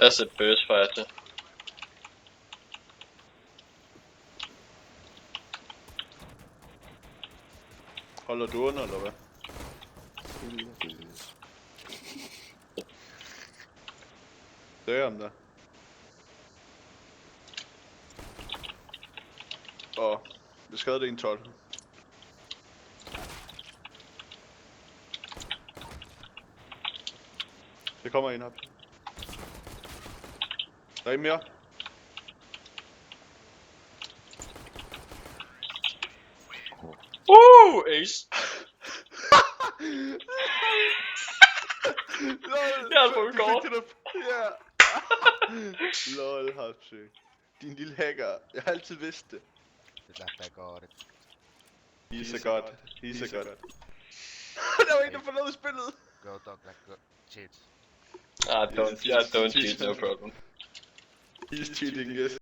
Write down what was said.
That's a burst fighter. Holder du under, eller hvad? Damn da. Og det skadede en 12. Det kommer en op. Der er en mere. Ace. Lol, Jeg er på kort. Ja. Lol, Hapsy. Din lille hacker. Jeg har altid vidst det. I got it. He's a god. He's a god. Der var en, der forlod spillet. Go dog like go. Shit. Don't cheat, no problem. He's cheating, yes.